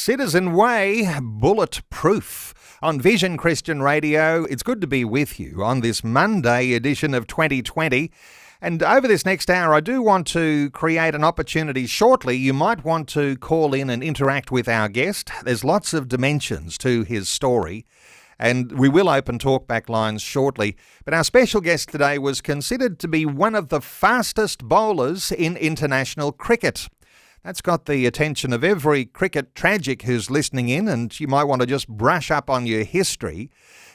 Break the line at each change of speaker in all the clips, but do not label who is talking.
Citizen Way, Bulletproof. On Vision Christian Radio, it's good to be with you on this Monday edition of 2020. And over this next hour, I do want to create an opportunity shortly. You might want to call in and interact with our guest. There's lots of dimensions to his story, and we will open talkback lines shortly. But our special guest today was considered to be one of the fastest bowlers in international cricket. That's got the attention of every cricket tragic who's listening in, and you might want to just brush up on your history.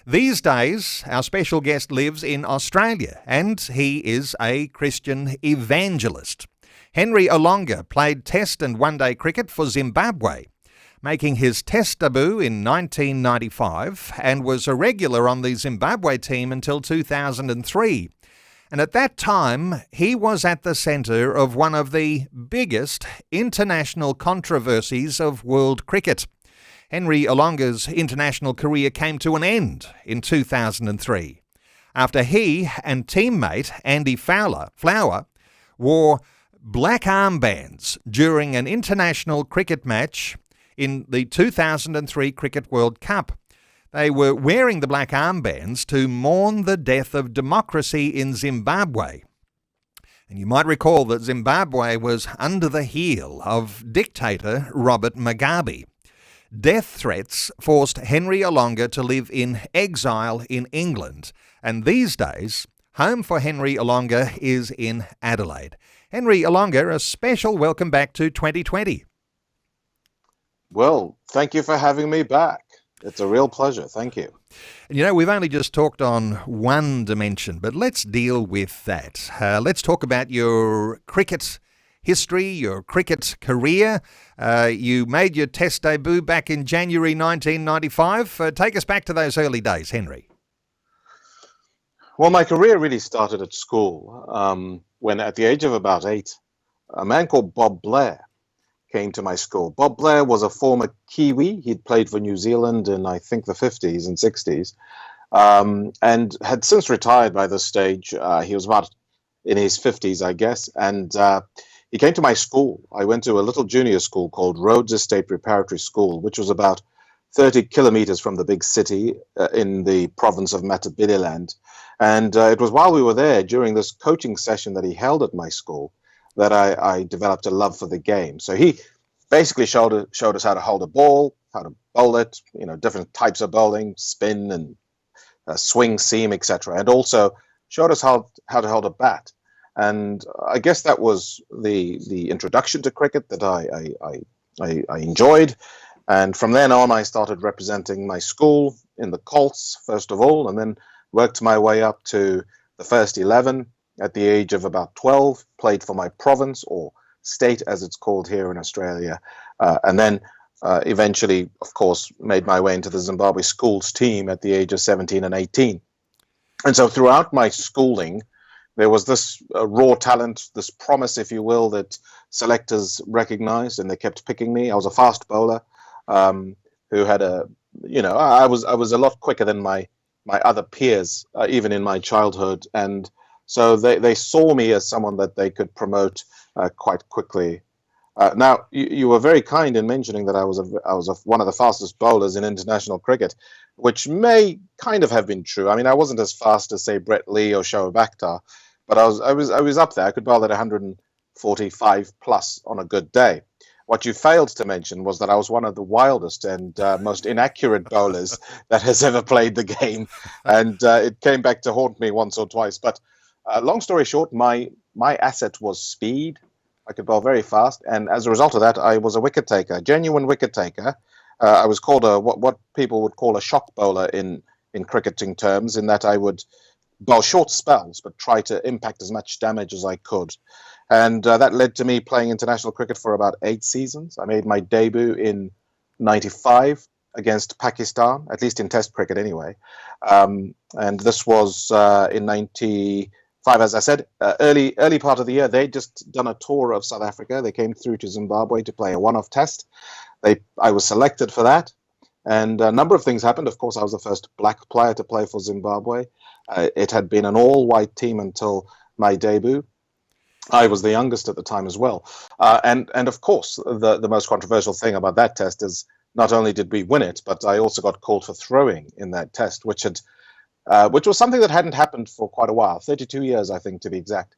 These days, our special guest lives in Australia, and he is a Christian evangelist. Henry Olonga played Test and one-day cricket for Zimbabwe, making his Test debut in 1995, and was a regular on the Zimbabwe team until 2003. And at that time, he was at the centre of one of the biggest international controversies of world cricket. Henry Olonga's international career came to an end in 2003 after he and teammate Andy Flower wore black armbands during an international cricket match in the 2003 Cricket World Cup. They were wearing the black armbands to mourn the death of democracy in Zimbabwe. And you might recall that Zimbabwe was under the heel of dictator Robert Mugabe. Death threats forced Henry Olonga to live in exile in England. And these days, home for Henry Olonga is in Adelaide. Henry Olonga, a special welcome back to 2020.
Well, thank you for having me back. It's a real pleasure. Thank you.
You know, we've only just talked on one dimension, but let's deal with that. Let's talk about your cricket history, your cricket career. You made your Test debut back in January 1995. Take us back to those early days, Henry.
Well, my career really started at school when at the age of about 8, a man called Bob Blair came to my school. Bob Blair was a former Kiwi. He'd played for New Zealand in, I think, the 50s and 60s, and had since retired by this stage. He was about in his 50s, I guess, and he came to my school. I went to a little junior school called Rhodes Estate Preparatory School, which was about 30 kilometers from the big city in the province of Matabeleland. And it was while we were there, during this coaching session that he held at my school, that I developed a love for the game. So he basically showed us how to hold a ball, how to bowl it, different types of bowling, spin and swing, seam, etc. And also showed us how to hold a bat. And I guess that was the introduction to cricket that I enjoyed. And from then on, I started representing my school in the Colts, first of all, and then worked my way up to the first 11. At the age of about 12, played for my province, or state as it's called here in Australia, and then eventually, of course, made my way into the Zimbabwe schools team at the age of 17 and 18. And so throughout my schooling, there was this raw talent, this promise, if you will, that selectors recognized, and they kept picking me. I was a fast bowler who had I was a lot quicker than my other peers, even in my childhood, and so they saw me as someone that they could promote quite quickly. Now, you were very kind in mentioning that I was one of the fastest bowlers in international cricket, which may kind of have been true. I mean, I wasn't as fast as, say, Brett Lee or Shoaib Akhtar, but I was up there. I could bowl at 145 plus on a good day. What you failed to mention was that I was one of the wildest and most inaccurate bowlers that has ever played the game, and it came back to haunt me once or twice. But long story short, my asset was speed. I could bowl very fast, and as a result of that, I was a wicket taker, genuine wicket taker. I was called what people would call a shock bowler in cricketing terms, in that I would bowl short spells but try to impact as much damage as I could. And that led to me playing international cricket for about 8 seasons. I made my debut in 95 against Pakistan, at least in Test cricket anyway. And this was in 95. As I said, early part of the year, they'd just done a tour of South Africa. They came through to Zimbabwe to play a one-off test. I was selected for that, and a number of things happened. Of course, I was the first black player to play for Zimbabwe. It had been an all-white team until my debut. I was the youngest at the time as well. And of course, the most controversial thing about that test is not only did we win it, but I also got called for throwing in that test, which was something that hadn't happened for quite a while, 32 years, I think, to be exact.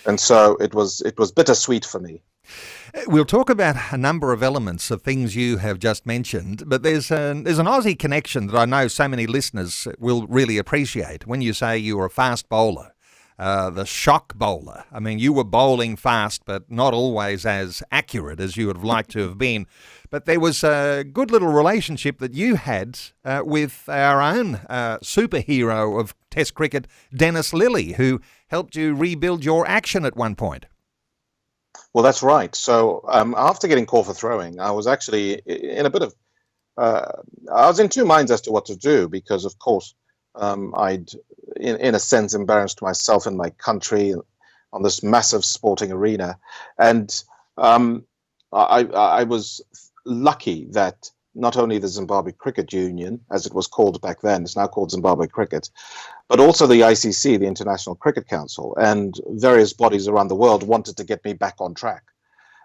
And so it was bittersweet for me.
We'll talk about a number of elements of things you have just mentioned, but there's an Aussie connection that I know so many listeners will really appreciate. When you say you were a fast bowler, the shock bowler. I mean, you were bowling fast, but not always as accurate as you would have liked to have been. But there was a good little relationship that you had with our own superhero of Test cricket, Dennis Lillee, who helped you rebuild your action at one point.
Well, that's right. So after getting called for throwing, I was actually in a bit of, I was in two minds as to what to do, because, of course, I'd, in a sense, embarrassed myself and my country on this massive sporting arena. And I was lucky that not only the Zimbabwe Cricket Union, as it was called back then, it's now called Zimbabwe Cricket, but also the ICC, the International Cricket Council, and various bodies around the world wanted to get me back on track.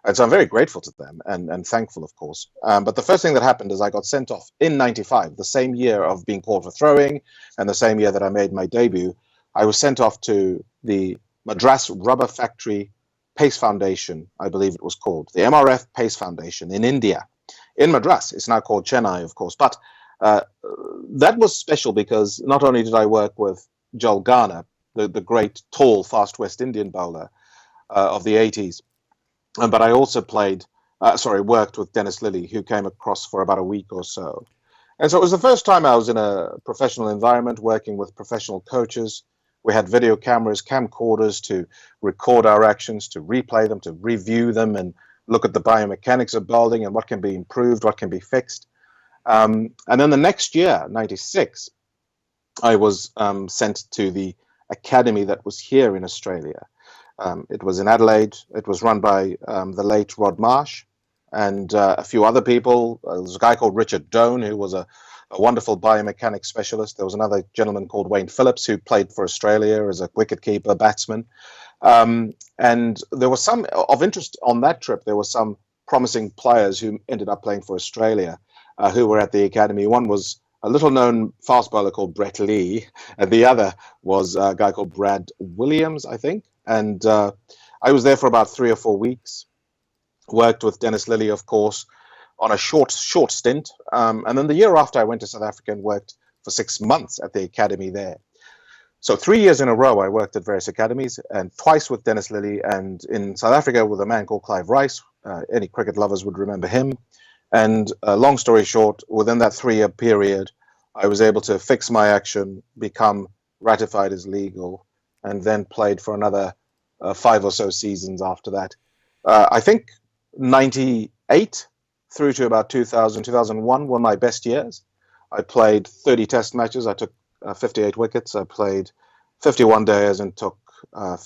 And so I'm very grateful to them and thankful, of course. But the first thing that happened is I got sent off in '95, the same year of being called for throwing, and the same year that I made my debut. I was sent off to the Madras Rubber Factory Pace Foundation, I believe it was called, the MRF Pace Foundation in India. In Madras, it's now called Chennai, of course. But that was special because not only did I work with Joel Garner, the great, tall, fast West Indian bowler of the 80s, but I also worked with Dennis Lillee, who came across for about a week or so. And so it was the first time I was in a professional environment working with professional coaches. We had video cameras, camcorders to record our actions, to replay them, to review them, and look at the biomechanics of bowling and what can be improved, what can be fixed. And then the next year, '96, I was sent to the academy that was here in Australia. It was in Adelaide. It was run by the late Rod Marsh and a few other people. There was a guy called Richard Doan, who was a wonderful biomechanics specialist. There was another gentleman called Wayne Phillips, who played for Australia as a wicketkeeper, batsman. And there was some of interest on that trip. There were some promising players who ended up playing for Australia who were at the academy. One was a little-known fast bowler called Brett Lee, and the other was a guy called Brad Williams, I think. And I was there for about 3 or 4 weeks, worked with Dennis Lillee, of course, on a short stint. And then the year after, I went to South Africa and worked for 6 months at the academy there. So 3 years in a row, I worked at various academies, and twice with Dennis Lillee, and in South Africa with a man called Clive Rice. Any cricket lovers would remember him. And long story short, within that 3-year period, I was able to fix my action, become ratified as legal, and then played for another 5 or so seasons after that. I think 98 through to about 2000, 2001 were my best years. I played 30 test matches. I took 58 wickets. I played 51 days and took I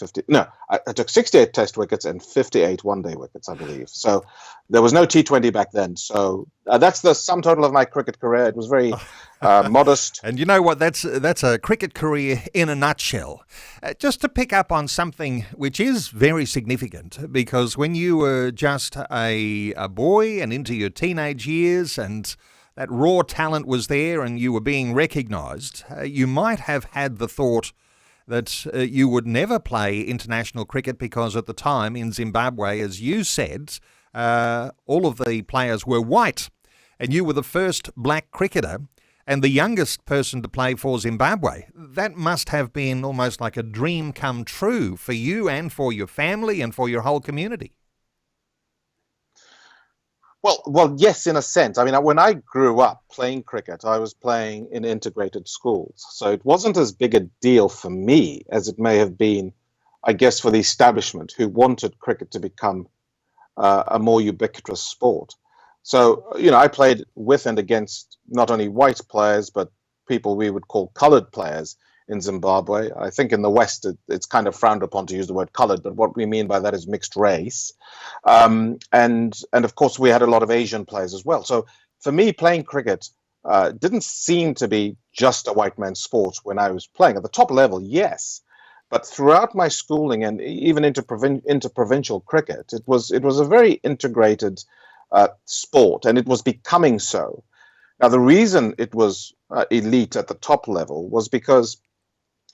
took 68 test wickets and 58 one-day wickets, I believe. So there was no T20 back then. So that's the sum total of my cricket career. It was very modest.
And you know what? That's a cricket career in a nutshell. Just to pick up on something which is very significant, because when you were just a boy and into your teenage years and that raw talent was there and you were being recognised, you might have had the thought that you would never play international cricket because at the time in Zimbabwe, as you said, all of the players were white and you were the first black cricketer and the youngest person to play for Zimbabwe. That must have been almost like a dream come true for you and for your family and for your whole community.
Well, yes, in a sense. I mean, when I grew up playing cricket, I was playing in integrated schools. So it wasn't as big a deal for me as it may have been, I guess, for the establishment who wanted cricket to become a more ubiquitous sport. So, I played with and against not only white players, but people we would call colored players in Zimbabwe. I think in the West, it's kind of frowned upon to use the word colored, but what we mean by that is mixed race. And of course, we had a lot of Asian players as well. So for me, playing cricket didn't seem to be just a white man's sport when I was playing. At the top level, yes. But throughout my schooling and even into provincial cricket, it was a very integrated sport, and it was becoming so. Now, the reason it was elite at the top level was because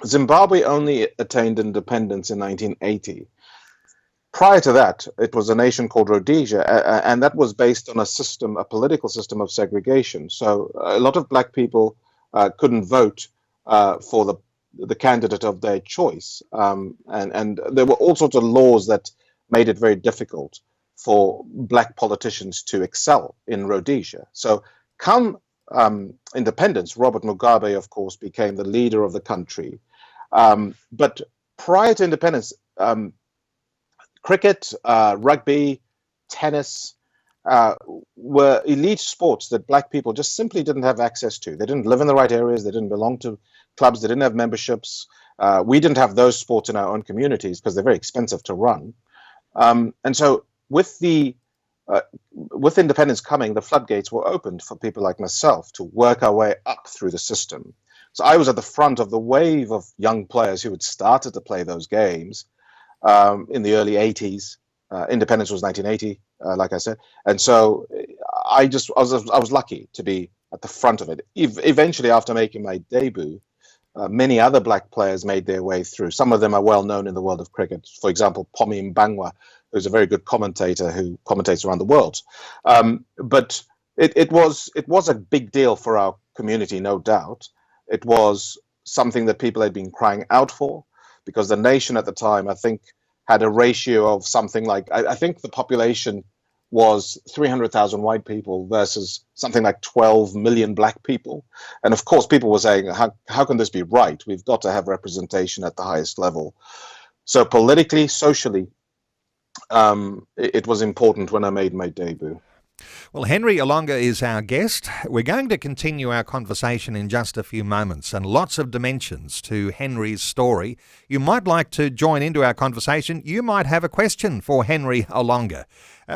Zimbabwe only attained independence in 1980. Prior to that, it was a nation called Rhodesia, and that was based on a political system of segregation. So a lot of black people couldn't vote for the candidate of their choice, and there were all sorts of laws that made it very difficult for black politicians to excel in Rhodesia. So come independence, Robert Mugabe, of course, became the leader of the country. But prior to independence, cricket, rugby, tennis were elite sports that black people just simply didn't have access to. They didn't live in the right areas. They didn't belong to clubs. They didn't have memberships. We didn't have those sports in our own communities because they're very expensive to run. And so with independence coming, the floodgates were opened for people like myself to work our way up through the system. So I was at the front of the wave of young players who had started to play those games in the early 80s. Independence was 1980, like I said. And so I was lucky to be at the front of it. Eventually, after making my debut, many other black players made their way through. Some of them are well known in the world of cricket. For example, Pomi Mbangwa, who's a very good commentator who commentates around the world. But it was a big deal for our community, no doubt. It was something that people had been crying out for, because the nation at the time, I think, had a ratio of something like, I think the population was 300,000 white people versus something like 12 million black people. And of course, people were saying, how can this be right? We've got to have representation at the highest level. So politically, socially, it was important when I made my debut.
Well, Henry Olonga is our guest. We're going to continue our conversation in just a few moments, and lots of dimensions to Henry's story. You might like to join into our conversation. You might have a question for Henry Olonga.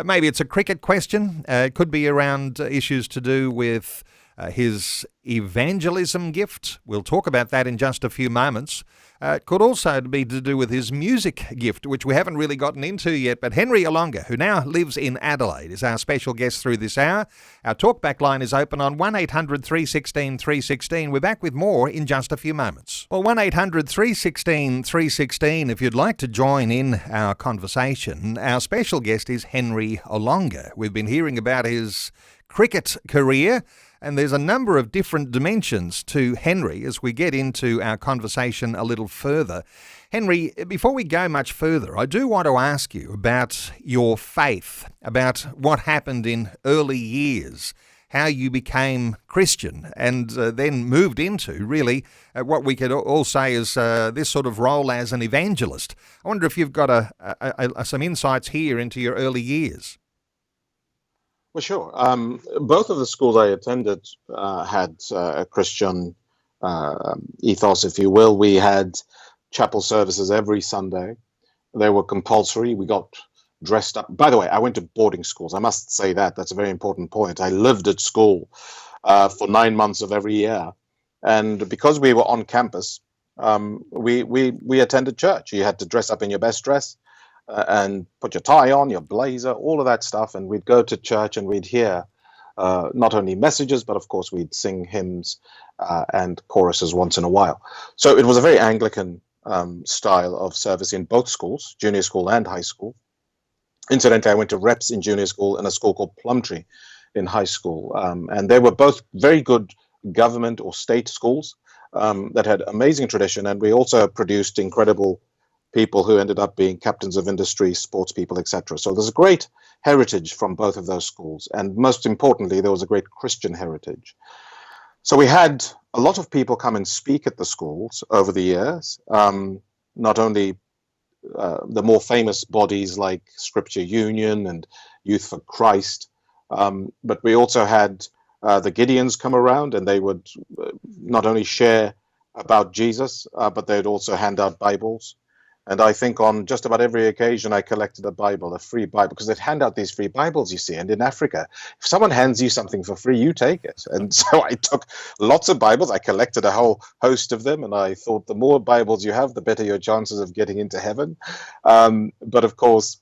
Maybe it's a cricket question. It could be around issues to do with his evangelism gift. We'll talk about that in just a few moments. It could also be to do with his music gift, which we haven't really gotten into yet. But Henry Olonga, who now lives in Adelaide, is our special guest through this hour. Our talkback line is open on 1800 316 316. We're back with more in just a few moments. Well, 1800 316 316, if you'd like to join in our conversation. Our special guest is Henry Olonga. We've been hearing about his cricket career, and there's a number of different dimensions to Henry as we get into our conversation a little further. Henry, before we go much further, I do want to ask you about your faith, about what happened in early years, how you became Christian and then moved into really what we could all say is this sort of role as an evangelist. I wonder if you've got some insights here into your early years.
Well, sure. Both of the schools I attended had a Christian ethos, if you will. We had chapel services every Sunday. They were compulsory. We got dressed up. By the way, I went to boarding schools. I must say that. That's a very important point. I lived at school for 9 months of every year. And because we were on campus, we attended church. You had to dress up in your best dress. And put your tie on, your blazer, all of that stuff, and we'd go to church and we'd hear not only messages, but of course we'd sing hymns and choruses once in a while. So it was a very Anglican style of service in both schools, junior school and high school. Incidentally, I went to reps in junior school and a school called Plumtree in high school, and they were both very good government or state schools that had amazing tradition, and we also produced incredible people who ended up being captains of industry, sports people, etc. So there's a great heritage from both of those schools. And most importantly, there was a great Christian heritage. So we had a lot of people come and speak at the schools over the years, not only the more famous bodies like Scripture Union and Youth for Christ, but we also had the Gideons come around, and they would not only share about Jesus, but they'd also hand out Bibles. And I think on just about every occasion I collected a Bible, a free Bible, because they'd hand out these free Bibles, you see. And in Africa, if someone hands you something for free, you take it. And so I took lots of Bibles. I collected a whole host of them. And I thought the more Bibles you have, the better your chances of getting into heaven. But of course,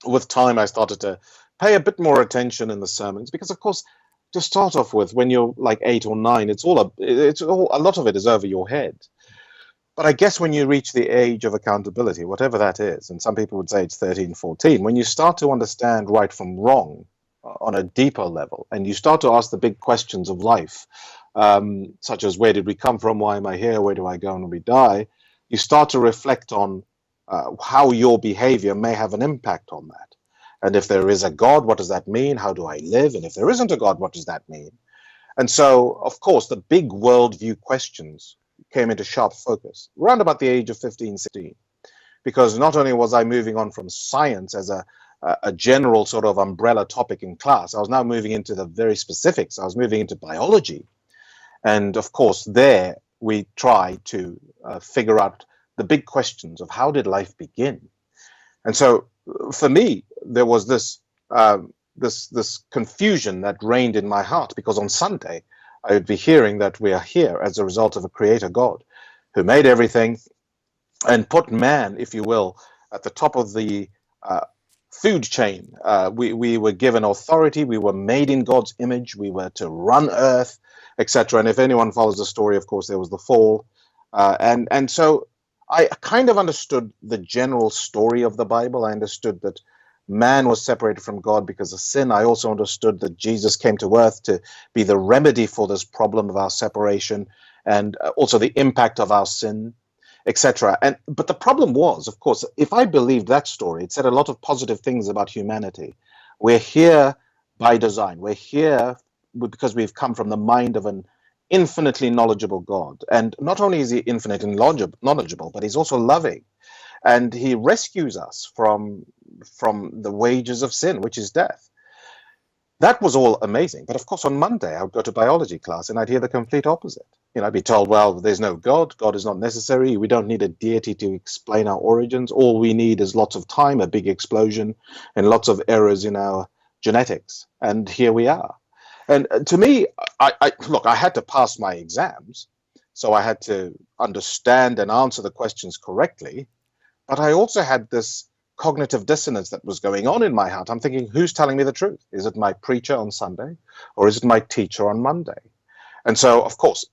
with time, I started to pay a bit more attention in the sermons, because of course, to start off with, when you're like 8 or 9, a lot of it is over your head. But I guess when you reach the age of accountability, whatever that is, and some people would say it's 13, 14, when you start to understand right from wrong on a deeper level, and you start to ask the big questions of life, such as where did we come from, why am I here, where do I go when we die, you start to reflect on how your behavior may have an impact on that. And if there is a God, what does that mean? How do I live? And if there isn't a God, what does that mean? And so, of course, the big worldview questions came into sharp focus around about the age of 15, 16, because not only was I moving on from science as a general sort of umbrella topic in class, I was now moving into the very specifics. I was moving into biology. And of course, there we try to figure out the big questions of how did life begin? And so for me, there was this confusion that reigned in my heart, because on Sunday, I would be hearing that we are here as a result of a creator God who made everything and put man, if you will, at the top of the food chain. We were given authority. We were made in God's image. We were to run earth, etc. And if anyone follows the story, of course, there was the fall. And so I kind of understood the general story of the Bible. I understood that man was separated from God because of sin. I also understood that Jesus came to earth to be the remedy for this problem of our separation, and also the impact of our sin, etc. But the problem was, of course, if I believed that story, it said a lot of positive things about humanity. We're here by design. We're here because we've come from the mind of an infinitely knowledgeable God. And not only is he infinitely knowledgeable, but he's also loving. And he rescues us from the wages of sin, which is death. That was all amazing. But of course, on Monday, I would go to biology class and I'd hear the complete opposite. I'd be told, well, there's no God. God is not necessary. We don't need a deity to explain our origins. All we need is lots of time, a big explosion, and lots of errors in our genetics. And here we are. And to me, I had to pass my exams, so I had to understand and answer the questions correctly. But I also had this cognitive dissonance that was going on in my heart. I'm thinking, who's telling me the truth? Is it my preacher on Sunday, or is it my teacher on Monday? And so, of course,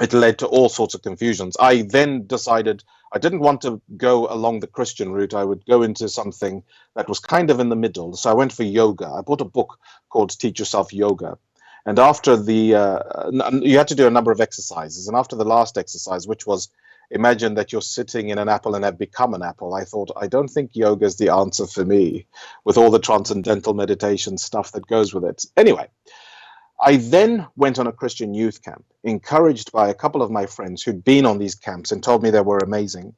it led to all sorts of confusions. I then decided I didn't want to go along the Christian route. I would go into something that was kind of in the middle. So I went for yoga. I bought a book called Teach Yourself Yoga. And after you had to do a number of exercises. And after the last exercise, which was imagine that you're sitting in an apple and have become an apple, I thought, I don't think yoga is the answer for me, with all the transcendental meditation stuff that goes with it. Anyway, I then went on a Christian youth camp, encouraged by a couple of my friends who'd been on these camps and told me they were amazing.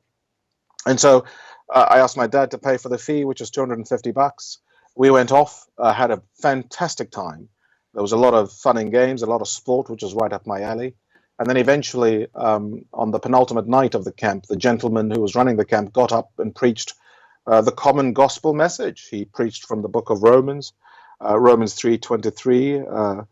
And so I asked my dad to pay for the fee, which was $250. We went off, had a fantastic time. There was a lot of fun and games, a lot of sport, which was right up my alley. And then eventually, on the penultimate night of the camp, the gentleman who was running the camp got up and preached the common gospel message. He preached from the book of Romans, Romans 3:23,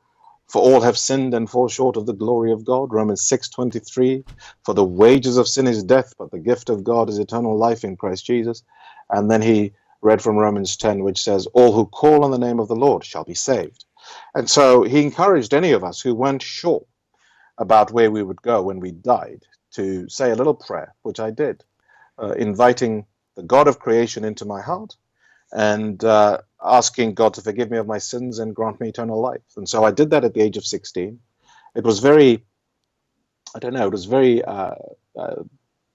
for all have sinned and fall short of the glory of God. Romans 6:23, for the wages of sin is death, but the gift of God is eternal life in Christ Jesus. And then he read from Romans 10, which says, all who call on the name of the Lord shall be saved. And so he encouraged any of us who weren't sure about where we would go when we died to say a little prayer, which I did, inviting the God of creation into my heart and asking God to forgive me of my sins and grant me eternal life. And so I did that at the age of 16. It was very, I don't know, it was very,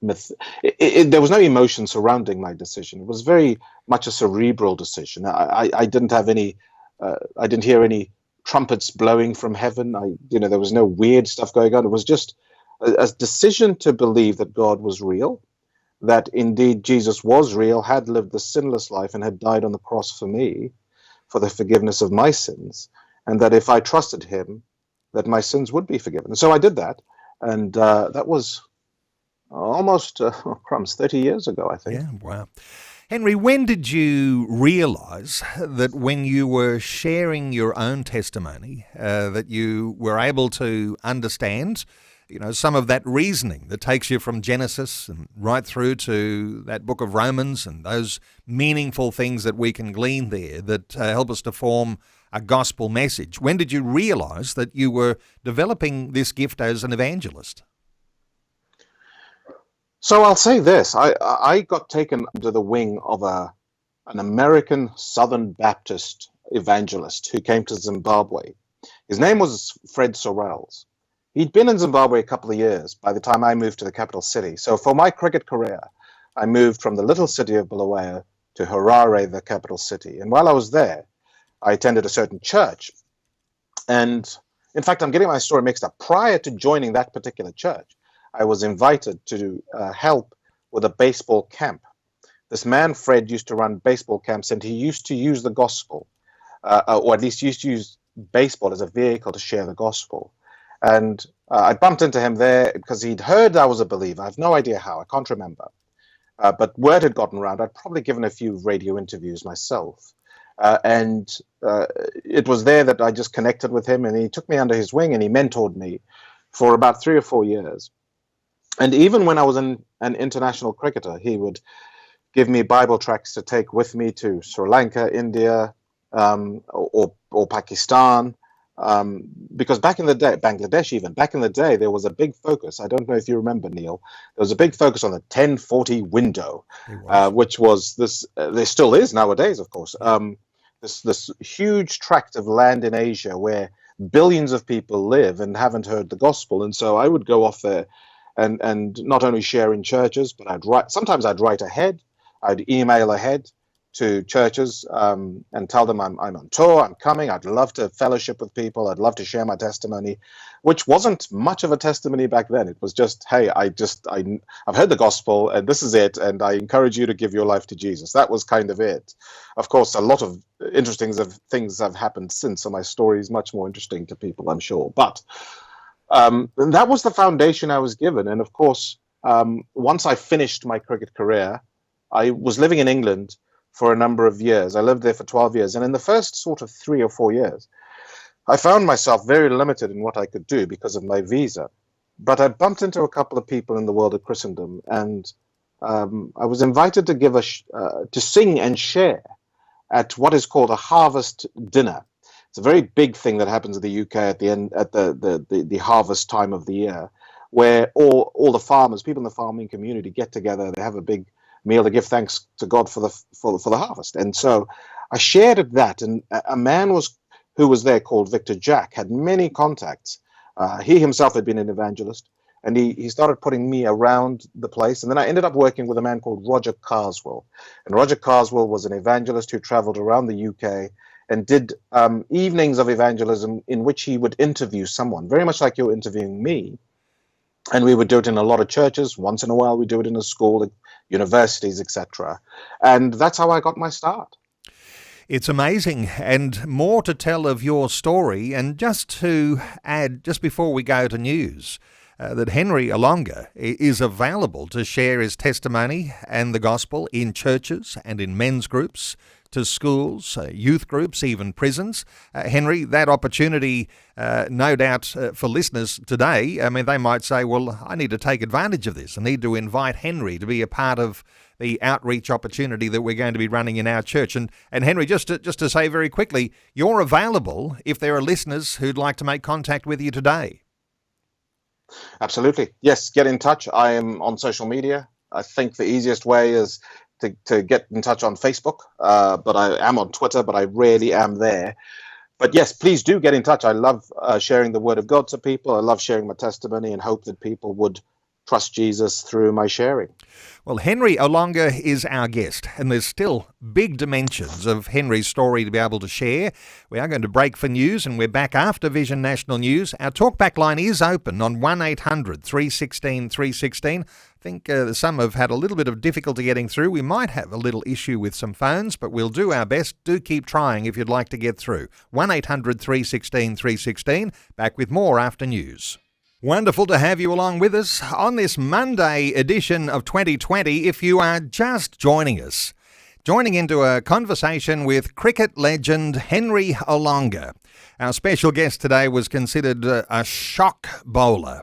there was no emotion surrounding my decision. It was very much a cerebral decision. I didn't have any, I didn't hear any trumpets blowing from heaven. There was no weird stuff going on. It was just a decision to believe that God was real, that indeed Jesus was real, had lived the sinless life and had died on the cross for me, for the forgiveness of my sins, and that if I trusted him, that my sins would be forgiven. So I did that, and that was almost, 30 years ago, I think.
Yeah, wow. Henry, when did you realise that when you were sharing your own testimony, that you were able to understand some of that reasoning that takes you from Genesis and right through to that book of Romans and those meaningful things that we can glean there that help us to form a gospel message. When did you realise that you were developing this gift as an evangelist?
So I'll say this. I got taken under the wing of an American Southern Baptist evangelist who came to Zimbabwe. His name was Fred Sorrells. He'd been in Zimbabwe a couple of years by the time I moved to the capital city. So for my cricket career, I moved from the little city of Bulawayo to Harare, the capital city. And while I was there, I attended a certain church. And in fact, I'm getting my story mixed up. Prior to joining that particular church, I was invited to help with a baseball camp. This man, Fred, used to run baseball camps, and he used to use the gospel, or at least used to use baseball as a vehicle to share the gospel. And I bumped into him there because he'd heard I was a believer. I have no idea how. I can't remember. But word had gotten around. I'd probably given a few radio interviews myself. And it was there that I just connected with him, and he took me under his wing and he mentored me for about 3 or 4 years. And even when I was an international cricketer, he would give me Bible tracts to take with me to Sri Lanka, India, or Pakistan. Because back in the day, Bangladesh even, back in the day, there was a big focus. I don't know if you remember, Neil. There was a big focus on the 1040 window, which was this, there still is nowadays, of course, this huge tract of land in Asia where billions of people live and haven't heard the gospel. And so I would go off there and not only share in churches, but sometimes I'd write ahead, I'd email ahead to churches and tell them I'm on tour, I'm coming, I'd love to fellowship with people, I'd love to share my testimony, which wasn't much of a testimony back then. It was just, hey, I've heard the gospel and this is it, and I encourage you to give your life to Jesus. That was kind of it. Of course, a lot of interesting things have happened since, so my story is much more interesting to people, I'm sure. But that was the foundation I was given. And of course, once I finished my cricket career, I was living in England for a number of years. I lived there for 12 years. And in the first sort of 3 or 4 years, I found myself very limited in what I could do because of my visa. But I bumped into a couple of people in the world of Christendom, and I was invited to to sing and share at what is called a harvest dinner. It's a very big thing that happens in the UK at the harvest time of the year, where all the farmers, people in the farming community, get together. They have a big meal to give thanks to God for the harvest. And so I shared at that, and a man who was there called Victor Jack had many contacts. He himself had been an evangelist, and he started putting me around the place. And then I ended up working with a man called Roger Carswell. And Roger Carswell was an evangelist who traveled around the UK and did evenings of evangelism in which he would interview someone, very much like you're interviewing me. And we would do it in a lot of churches. Once in a while, we do it in a school, universities, etc. And that's how I got my start.
It's amazing, and more to tell of your story. And just to add, just before we go to news, that Henry Olonga is available to share his testimony and the gospel in churches and in men's groups, to schools, youth groups, even prisons. Henry, that opportunity, no doubt for listeners today, I mean, they might say, well, I need to take advantage of this. I need to invite Henry to be a part of the outreach opportunity that we're going to be running in our church. And Henry, just to say very quickly, you're available if there are listeners who'd like to make contact with you today.
Absolutely. Yes, get in touch. I am on social media. I think the easiest way is to get in touch on Facebook, but I am on Twitter, but I rarely am there. But yes, please do get in touch. I love sharing the word of God to people. I love sharing my testimony and hope that people would trust Jesus through my sharing.
Well, Henry Olonga is our guest, and there's still big dimensions of Henry's story to be able to share. We are going to break for news, and we're back after Vision National News. Our talkback line is open on 1800 316 316. I think some have had a little bit of difficulty getting through. We might have a little issue with some phones, but we'll do our best. Do keep trying if you'd like to get through. 1800 316 316. Back with more after news. Wonderful to have you along with us on this Monday edition of 2020. If you are just joining us, joining into a conversation with cricket legend Henry Olonga. Our special guest today was considered a shock bowler.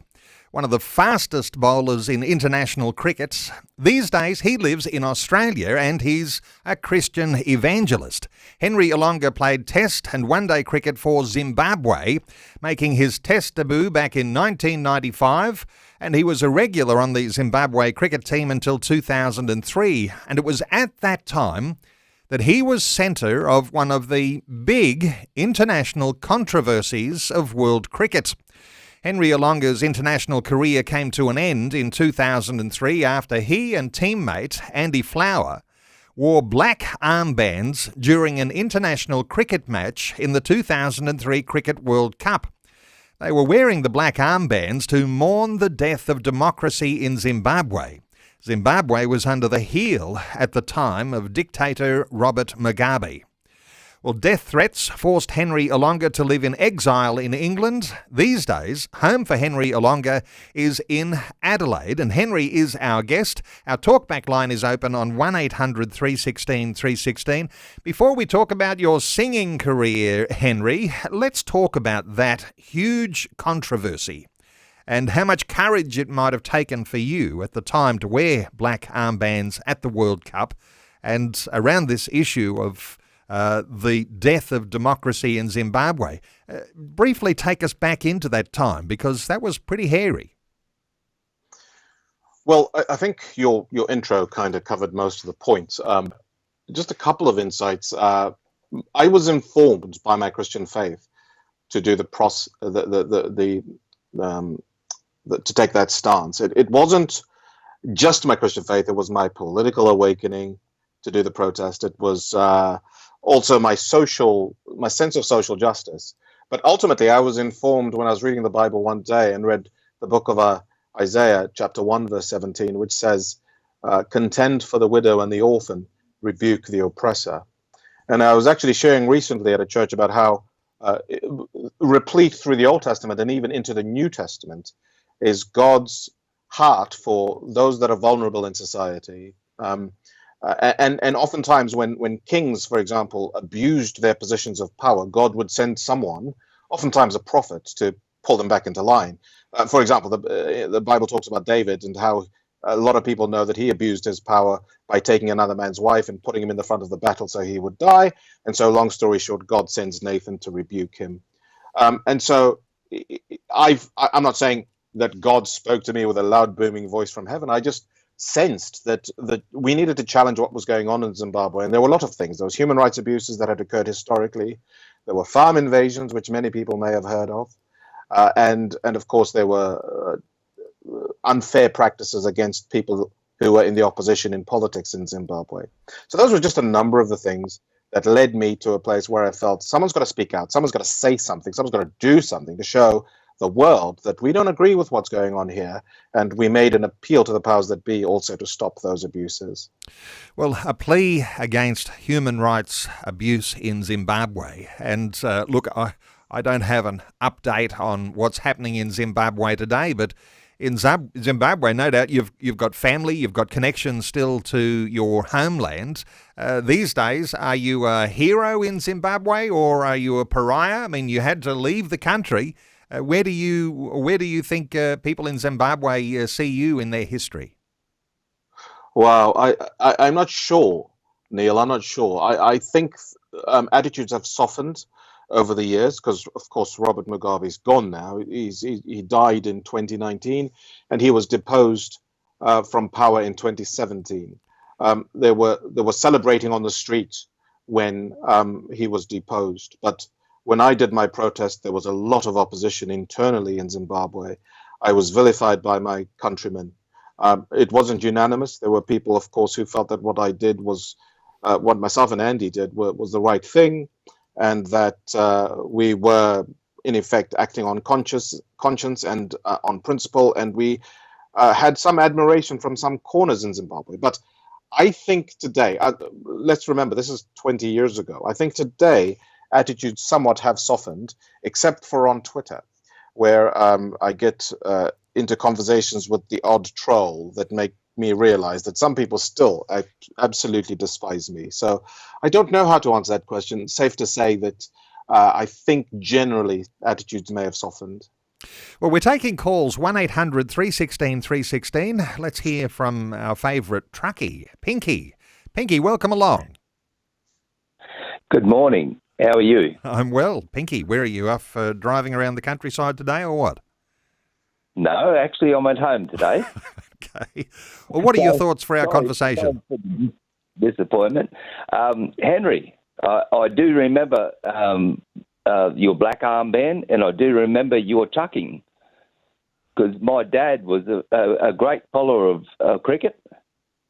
one of the fastest bowlers in international cricket. These days he lives in Australia and he's a Christian evangelist. Henry Olonga played Test and one-day cricket for Zimbabwe, making his Test debut back in 1995, and he was a regular on the Zimbabwe cricket team until 2003, and it was at that time that he was centre of one of the big international controversies of world cricket. Henry Olonga's international career came to an end in 2003 after he and teammate Andy Flower wore black armbands during an international cricket match in the 2003 Cricket World Cup. They were wearing the black armbands to mourn the death of democracy in Zimbabwe. Zimbabwe was under the heel at the time of dictator Robert Mugabe. Well, death threats forced Henry Olonga to live in exile in England. These days, home for Henry Olonga is in Adelaide, and Henry is our guest. Our talkback line is open on 1800 316 316. Before we talk about your singing career, Henry, let's talk about that huge controversy and how much courage it might have taken for you at the time to wear black armbands at the World Cup and around this issue of the death of democracy in Zimbabwe. Briefly take us back into that time, because that was pretty hairy.
Well, I think your intro kind of covered most of the points. Just a couple of insights. I was informed by my Christian faith to do to take that stance. It wasn't just my Christian faith; it was my political awakening to do the protest. It was also my sense of social justice. But ultimately, I was informed when I was reading the Bible one day and read the book of Isaiah, chapter 1, verse 17, which says, contend for the widow and the orphan, rebuke the oppressor. And I was actually sharing recently at a church about how replete through the Old Testament and even into the New Testament is God's heart for those that are vulnerable in society. And oftentimes when kings, for example, abused their positions of power, God would send someone, oftentimes a prophet, to pull them back into line. For example, the Bible talks about David and how a lot of people know that he abused his power by taking another man's wife and putting him in the front of the battle so he would die. And so, long story short, God sends Nathan to rebuke him. And so I'm not saying that God spoke to me with a loud booming voice from heaven. I just sensed that we needed to challenge what was going on in Zimbabwe. And there were a lot of things. There was human rights abuses that had occurred historically. There were farm invasions, which many people may have heard of. And of course, there were unfair practices against people who were in the opposition in politics in Zimbabwe. So those were just a number of the things that led me to a place where I felt someone's got to speak out. Someone's got to say something. Someone's got to do something to show the world that we don't agree with what's going on here, and we made an appeal to the powers that be also to stop those abuses.
Well, a plea against human rights abuse in Zimbabwe. And look, I don't have an update on what's happening in Zimbabwe today, but in Zimbabwe, no doubt you've got family, you've got connections still to your homeland. These days, are you a hero in Zimbabwe or are you a pariah? I mean, you had to leave the country. Where do you think people in Zimbabwe see you in their history?
Well, I'm not sure, Neil. I'm not sure. I think attitudes have softened over the years because, of course, Robert Mugabe's gone now. He died in 2019, and he was deposed from power in 2017. They were celebrating on the street when he was deposed, but when I did my protest, there was a lot of opposition internally in Zimbabwe. I was vilified by my countrymen. It wasn't unanimous. There were people, of course, who felt that what I did was, what myself and Andy did was the right thing, and that we were, in effect, acting on conscience and on principle, and we had some admiration from some corners in Zimbabwe. But I think today, let's remember, this is 20 years ago. I think today, attitudes somewhat have softened, except for on Twitter, where I get into conversations with the odd troll that make me realize that some people still absolutely despise me. So I don't know how to answer that question. Safe to say that I think generally attitudes may have softened.
Well, we're taking calls 1800 316 316. Let's hear from our favourite truckie, Pinky. Pinky, welcome along.
Good morning. How are you?
I'm well. Pinky, where are you? Off driving around the countryside today or what?
No, actually, I'm at home today.
Okay. Well, what are your thoughts for our conversation?
Sorry for the disappointment. Henry, I do remember your black armband, and I do remember your tucking, because my dad was a great follower of cricket,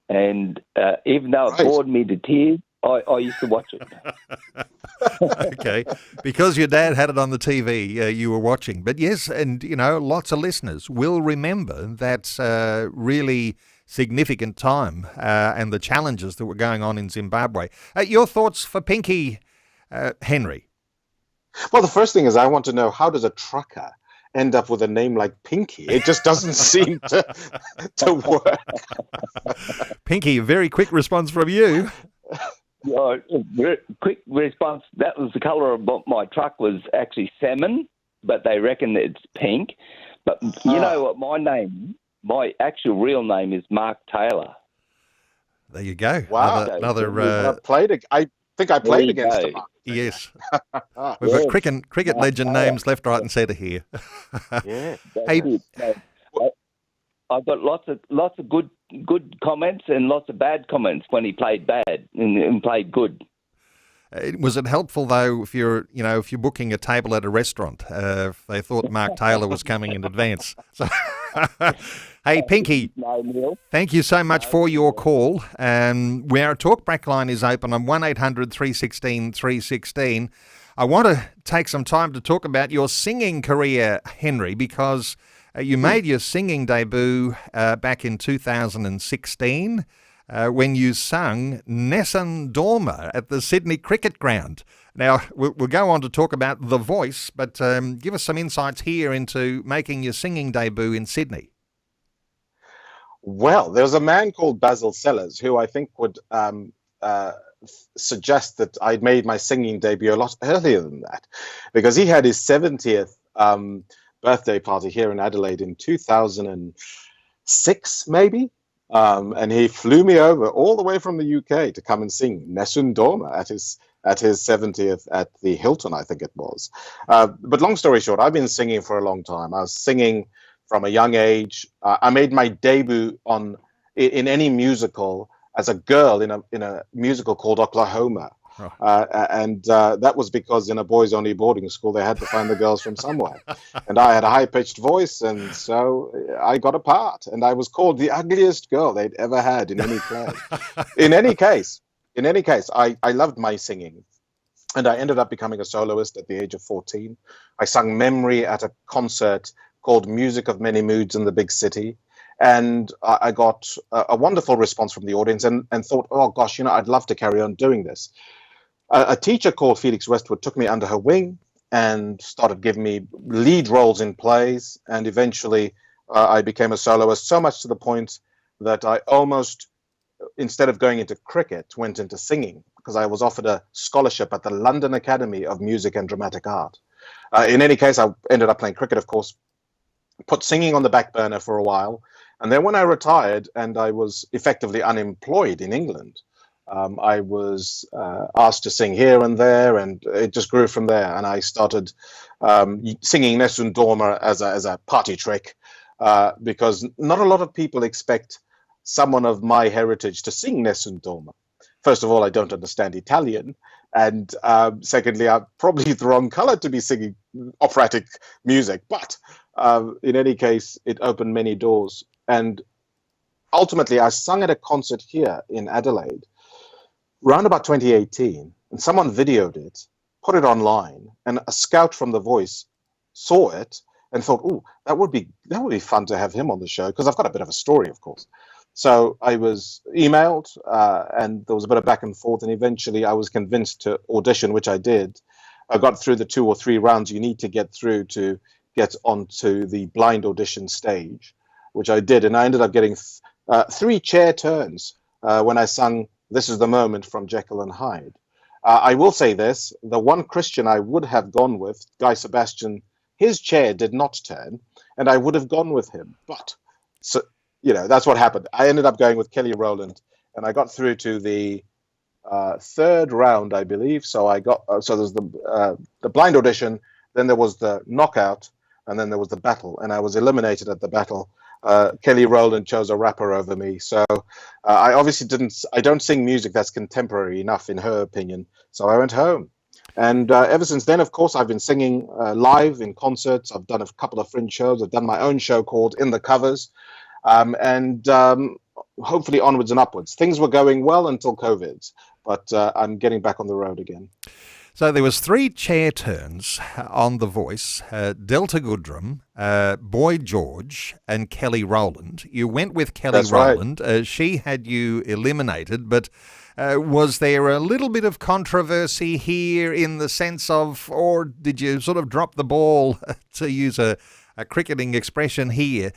and even though it bored me to tears, I used to watch it.
Okay, because your dad had it on the TV, you were watching. But yes, and lots of listeners will remember that really significant time and the challenges that were going on in Zimbabwe. Your thoughts for Pinky, Henry?
Well, the first thing is I want to know, how does a trucker end up with a name like Pinky? It just doesn't seem to work.
Pinky, a very quick response from you.
Quick response. That was the colour of my truck was actually salmon, but they reckon it's pink. But you know what my actual real name is Mark Taylor.
There you go.
Wow. I think I played against him.
Yes. We've got cricket legend names left, right and centre here.
Yeah.
Hey,
I've got lots of good comments and lots of bad comments when he played bad and played good.
Was it helpful though if you're booking a table at a restaurant? If they thought Mark Taylor was coming in advance. So, hey Pinky, thank you so much for your call. Our talkback line is open on 1800 316 316. I want to take some time to talk about your singing career, Henry, because you made your singing debut back in 2016 when you sung Nessun Dorma at the Sydney Cricket Ground. Now, we'll go on to talk about The Voice, but give us some insights here into making your singing debut in Sydney.
Well, there's a man called Basil Sellers who I think would suggest that I'd made my singing debut a lot earlier than that, because he had his 70th birthday party here in Adelaide in 2006, maybe. And he flew me over all the way from the UK to come and sing Nessun Dorma at his 70th at the Hilton, I think it was. But long story short, I've been singing for a long time. I was singing from a young age. I made my debut in any musical as a girl in a musical called Oklahoma. And that was because in a boys-only boarding school, they had to find the girls from somewhere. And I had a high-pitched voice, and so I got a part. And I was called the ugliest girl they'd ever had in any play. In any case, I loved my singing. And I ended up becoming a soloist at the age of 14. I sung Memory at a concert called Music of Many Moods in the Big City. And I got a wonderful response from the audience and thought, oh, gosh, I'd love to carry on doing this. A teacher called Felix Westwood took me under her wing and started giving me lead roles in plays. And eventually I became a soloist, so much to the point that I almost, instead of going into cricket, went into singing, because I was offered a scholarship at the London Academy of Music and Dramatic Art. In any case, I ended up playing cricket, of course, put singing on the back burner for a while. And then when I retired and I was effectively unemployed in England, I was asked to sing here and there, and it just grew from there. And I started singing Nessun Dorma as a party trick, because not a lot of people expect someone of my heritage to sing Nessun Dorma. First of all, I don't understand Italian. And secondly, I'm probably the wrong color to be singing operatic music. But in any case, it opened many doors. And ultimately, I sung at a concert here in Adelaide around about 2018, and someone videoed it, put it online, and a scout from The Voice saw it and thought, "Oh, that would be fun to have him on the show," because I've got a bit of a story, of course. So I was emailed, and there was a bit of back and forth, and eventually I was convinced to audition, which I did. I got through the 2 or 3 rounds you need to get through to get onto the blind audition stage, which I did, and I ended up getting 3 chair turns when I sung This Is the Moment from Jekyll and Hyde. I will say this, the one Christian I would have gone with, Guy Sebastian, his chair did not turn, and I would have gone with him. But, so, that's what happened. I ended up going with Kelly Rowland, and I got through to the third round, I believe. So I got so there's the blind audition, then there was the knockout, and then there was the battle, and I was eliminated at the battle. Kelly Rowland chose a rapper over me, so I obviously I don't sing music that's contemporary enough in her opinion, so I went home. And ever since then, of course, I've been singing live in concerts. I've done a couple of fringe shows. I've done my own show called In the Covers, and hopefully onwards and upwards. Things were going well until COVID, but I'm getting back on the road again.
So there was 3 chair turns on The Voice, Delta Goodrum, Boy George and Kelly Rowland. You went with Kelly
That's
Rowland.
Right.
She had you eliminated, but was there a little bit of controversy here in the sense of, or did you sort of drop the ball, to use a cricketing expression here,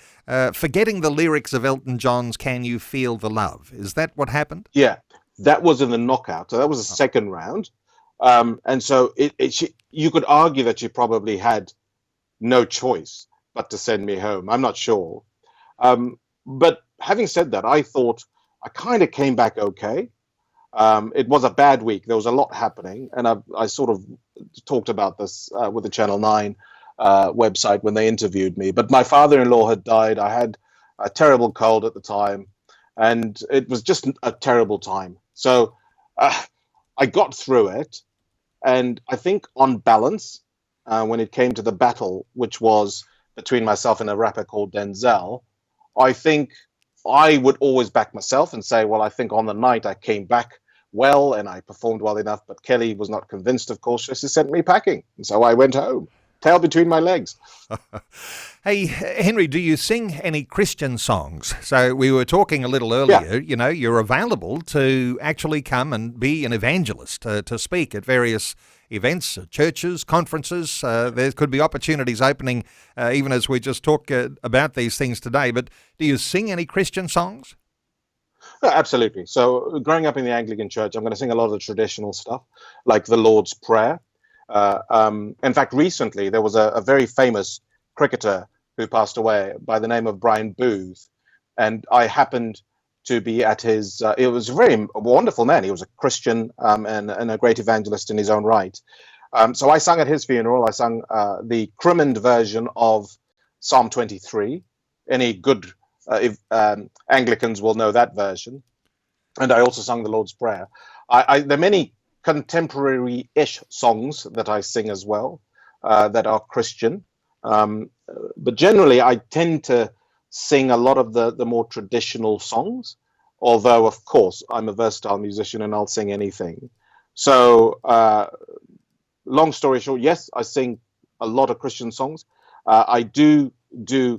forgetting the lyrics of Elton John's Can You Feel the Love? Is that what happened?
Yeah, that was in the knockout. So that was the second round. And so you could argue that she probably had no choice but to send me home. I'm not sure. But having said that, I thought I kind of came back okay. It was a bad week. There was a lot happening. And I sort of talked about this with the Channel 9 website when they interviewed me. But my father-in-law had died. I had a terrible cold at the time. And it was just a terrible time. So I got through it. And I think on balance, when it came to the battle, which was between myself and a rapper called Denzel, I think I would always back myself and say, well, I think on the night I came back well and I performed well enough. But Kelly was not convinced, of course. She sent me packing. And so I went home, tail between my legs.
Hey, Henry, do you sing any Christian songs? So we were talking a little earlier, you're available to actually come and be an evangelist, to speak at various events, churches, conferences. There could be opportunities opening, even as we just talk about these things today. But do you sing any Christian songs?
Absolutely. So growing up in the Anglican Church, I'm going to sing a lot of the traditional stuff, like the Lord's Prayer. In fact, recently there was a very famous cricketer who passed away by the name of Brian Booth, and I happened to be at his. It was a very wonderful man. He was a Christian and a great evangelist in his own right. So I sang at his funeral. I sang the Crimond version of Psalm 23. Any good Anglicans will know that version, and I also sang the Lord's Prayer. There are many contemporary-ish songs that I sing as well that are Christian. But generally, I tend to sing a lot of the more traditional songs, although, of course, I'm a versatile musician and I'll sing anything. So, long story short, yes, I sing a lot of Christian songs. I do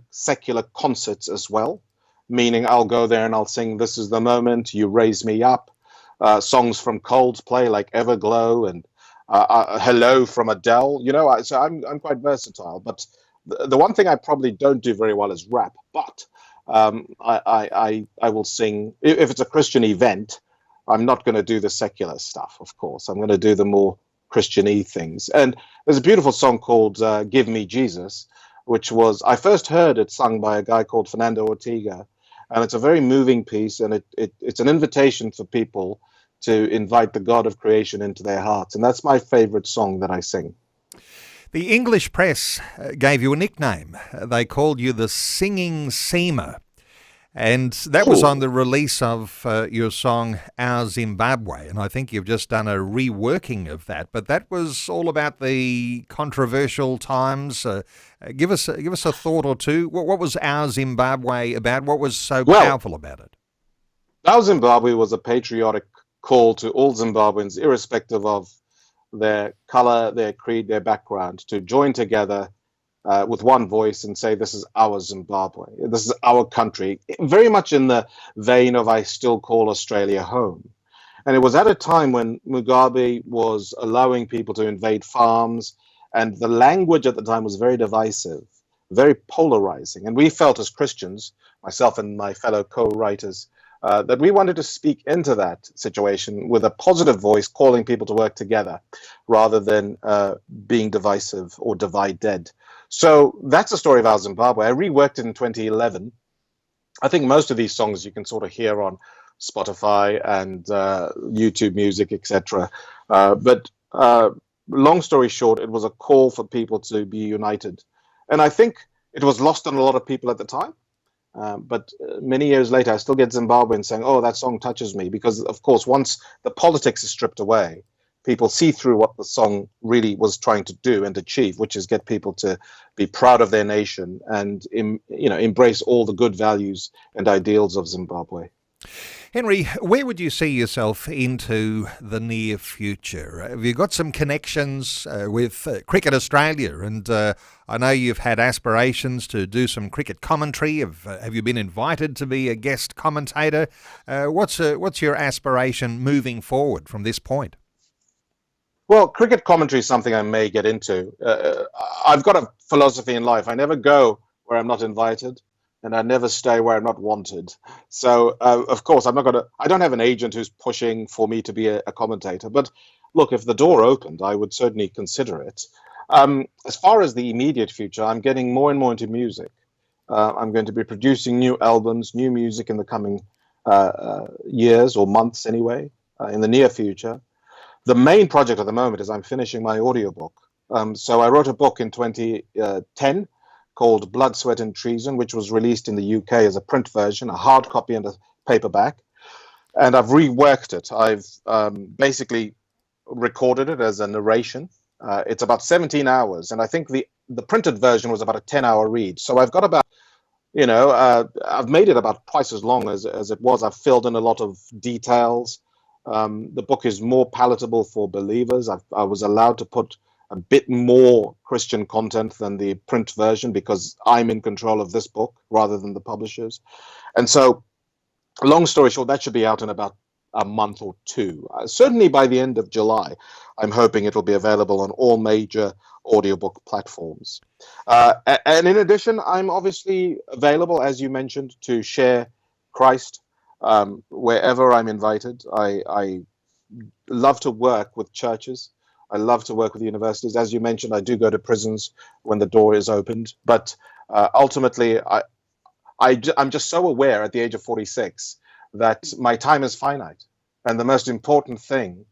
secular concerts as well, meaning I'll go there and I'll sing This Is the Moment, You Raise Me Up, songs from Coldplay like Everglow and Hello from Adele. So I'm quite versatile. But the one thing I probably don't do very well is rap. But I will sing if it's a Christian event. I'm not going to do the secular stuff, of course. I'm going to do the more Christian-y things. And there's a beautiful song called "Give Me Jesus," which I first heard it sung by a guy called Fernando Ortega, and it's a very moving piece, and it's an invitation for people to invite the God of creation into their hearts. And that's my favorite song that I sing.
The English press gave you a nickname. They called you the Singing Seamer. And that was on the release of your song, Our Zimbabwe. And I think you've just done a reworking of that. But that was all about the controversial times. Give us a thought or two. What was Our Zimbabwe about? What was so powerful about it?
Our Zimbabwe was a patriotic call to all Zimbabweans, irrespective of their color, their creed, their background, to join together with one voice and say, this is our Zimbabwe. This is our country, very much in the vein of I still call Australia home. And it was at a time when Mugabe was allowing people to invade farms, and the language at the time was very divisive, very polarizing. And we felt as Christians, myself and my fellow co-writers, that we wanted to speak into that situation with a positive voice, calling people to work together rather than being divisive or divide dead. So that's the story of our Zimbabwe. I reworked it in 2011. I think most of these songs you can sort of hear on Spotify and YouTube Music, etc. But long story short, it was a call for people to be united. And I think it was lost on a lot of people at the time. But many years later, I still get Zimbabweans saying, oh, that song touches me. Because, of course, once the politics is stripped away, people see through what the song really was trying to do and achieve, which is get people to be proud of their nation and embrace all the good values and ideals of Zimbabwe.
Henry, where would you see yourself into the near future? Have you got some connections with Cricket Australia? And I know you've had aspirations to do some cricket commentary. Have you been invited to be a guest commentator? What's your aspiration moving forward from this point?
Well, cricket commentary is something I may get into. I've got a philosophy in life. I never go where I'm not invited, and I never stay where I'm not wanted. So, of course, I don't have an agent who's pushing for me to be a commentator. But look, if the door opened, I would certainly consider it. As far as the immediate future, I'm getting more and more into music. I'm going to be producing new albums, new music in the coming years or months anyway, in the near future. The main project at the moment is I'm finishing my audiobook. So I wrote a book in 2010 called Blood, Sweat and Treason, which was released in the UK as a print version, a hard copy and a paperback. And I've reworked it. I've basically recorded it as a narration. It's about 17 hours. And I think the printed version was about a 10-hour read. So I've got about, I've made it about twice as long as it was. I've filled in a lot of details. The book is more palatable for believers. I was allowed to put a bit more Christian content than the print version because I'm in control of this book rather than the publishers. And so, long story short, that should be out in about a month or two. Certainly by the end of July, I'm hoping it will be available on all major audiobook platforms. And in addition, I'm obviously available, as you mentioned, to share Christ wherever I'm invited. I love to work with churches. I love to work with universities. As you mentioned, I do go to prisons when the door is opened. But ultimately, I'm just so aware at the age of 46 that my time is finite. And the most important thing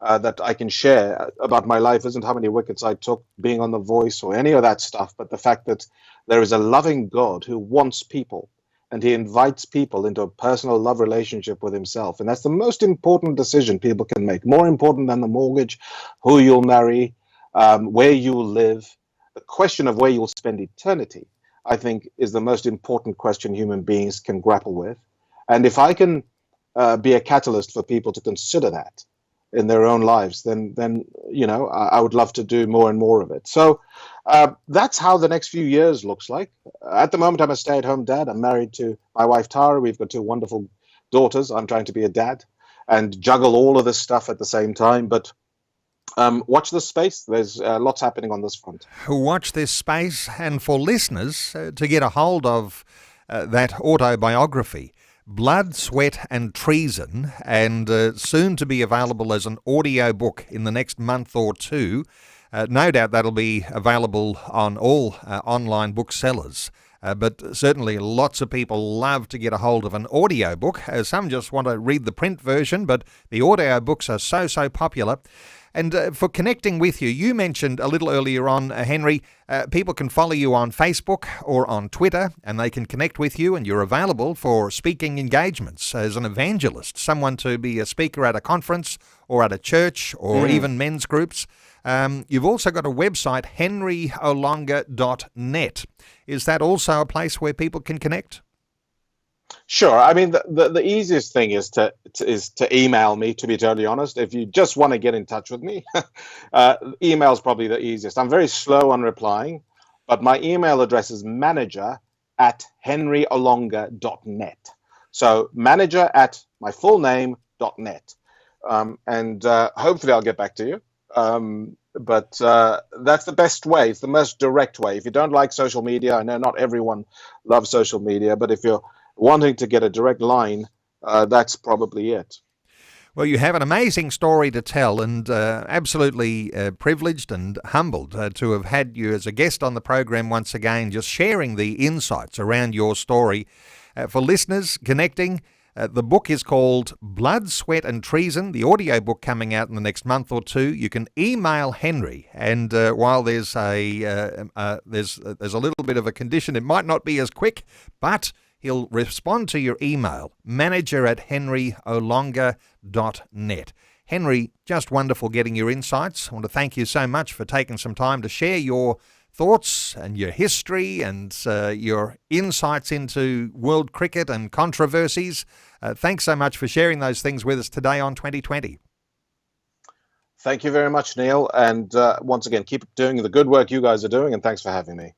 that I can share about my life isn't how many wickets I took being on The Voice or any of that stuff, but the fact that there is a loving God who wants people. And he invites people into a personal love relationship with himself. And that's the most important decision people can make, more important than the mortgage, who you'll marry, where you'll live. The question of where you'll spend eternity, I think, is the most important question human beings can grapple with. And if I can be a catalyst for people to consider that in their own lives, then I would love to do more and more of it. So that's how the next few years looks like. At the moment, I'm a stay-at-home dad. I'm married to my wife, Tara. We've got two wonderful daughters. I'm trying to be a dad and juggle all of this stuff at the same time. But watch this space. There's lots happening on this front.
Watch this space. And for listeners, to get a hold of that autobiography, Blood, Sweat and Treason, and soon to be available as an audio book in the next month or two. No doubt that'll be available on all online booksellers. But certainly lots of people love to get a hold of an audio book. Some just want to read the print version, but the audio books are so popular. And for connecting with you, you mentioned a little earlier on, Henry, people can follow you on Facebook or on Twitter, and they can connect with you, and you're available for speaking engagements as an evangelist, someone to be a speaker at a conference or at a church or even men's groups. You've also got a website, henryolonga.net. Is that also a place where people can connect?
Sure. I mean, the easiest thing is to email me, to be totally honest. If you just want to get in touch with me, email is probably the easiest. I'm very slow on replying, but my email address is manager@henryolonga.net. So manager at my full name.net. And hopefully I'll get back to you. But that's the best way. It's the most direct way. If you don't like social media, I know not everyone loves social media, but if you're wanting to get a direct line, that's probably it.
Well, you have an amazing story to tell, and absolutely privileged and humbled to have had you as a guest on the program once again, just sharing the insights around your story. For listeners connecting, the book is called Blood, Sweat and Treason, the audio book coming out in the next month or two. You can email Henry, and while there's a little bit of a condition, it might not be as quick, but he'll respond to your email, manager@henryolonga.net. Henry, just wonderful getting your insights. I want to thank you so much for taking some time to share your thoughts and your history and your insights into world cricket and controversies. Thanks so much for sharing those things with us today on 2020.
Thank you very much, Neil. And once again, keep doing the good work you guys are doing, and thanks for having me.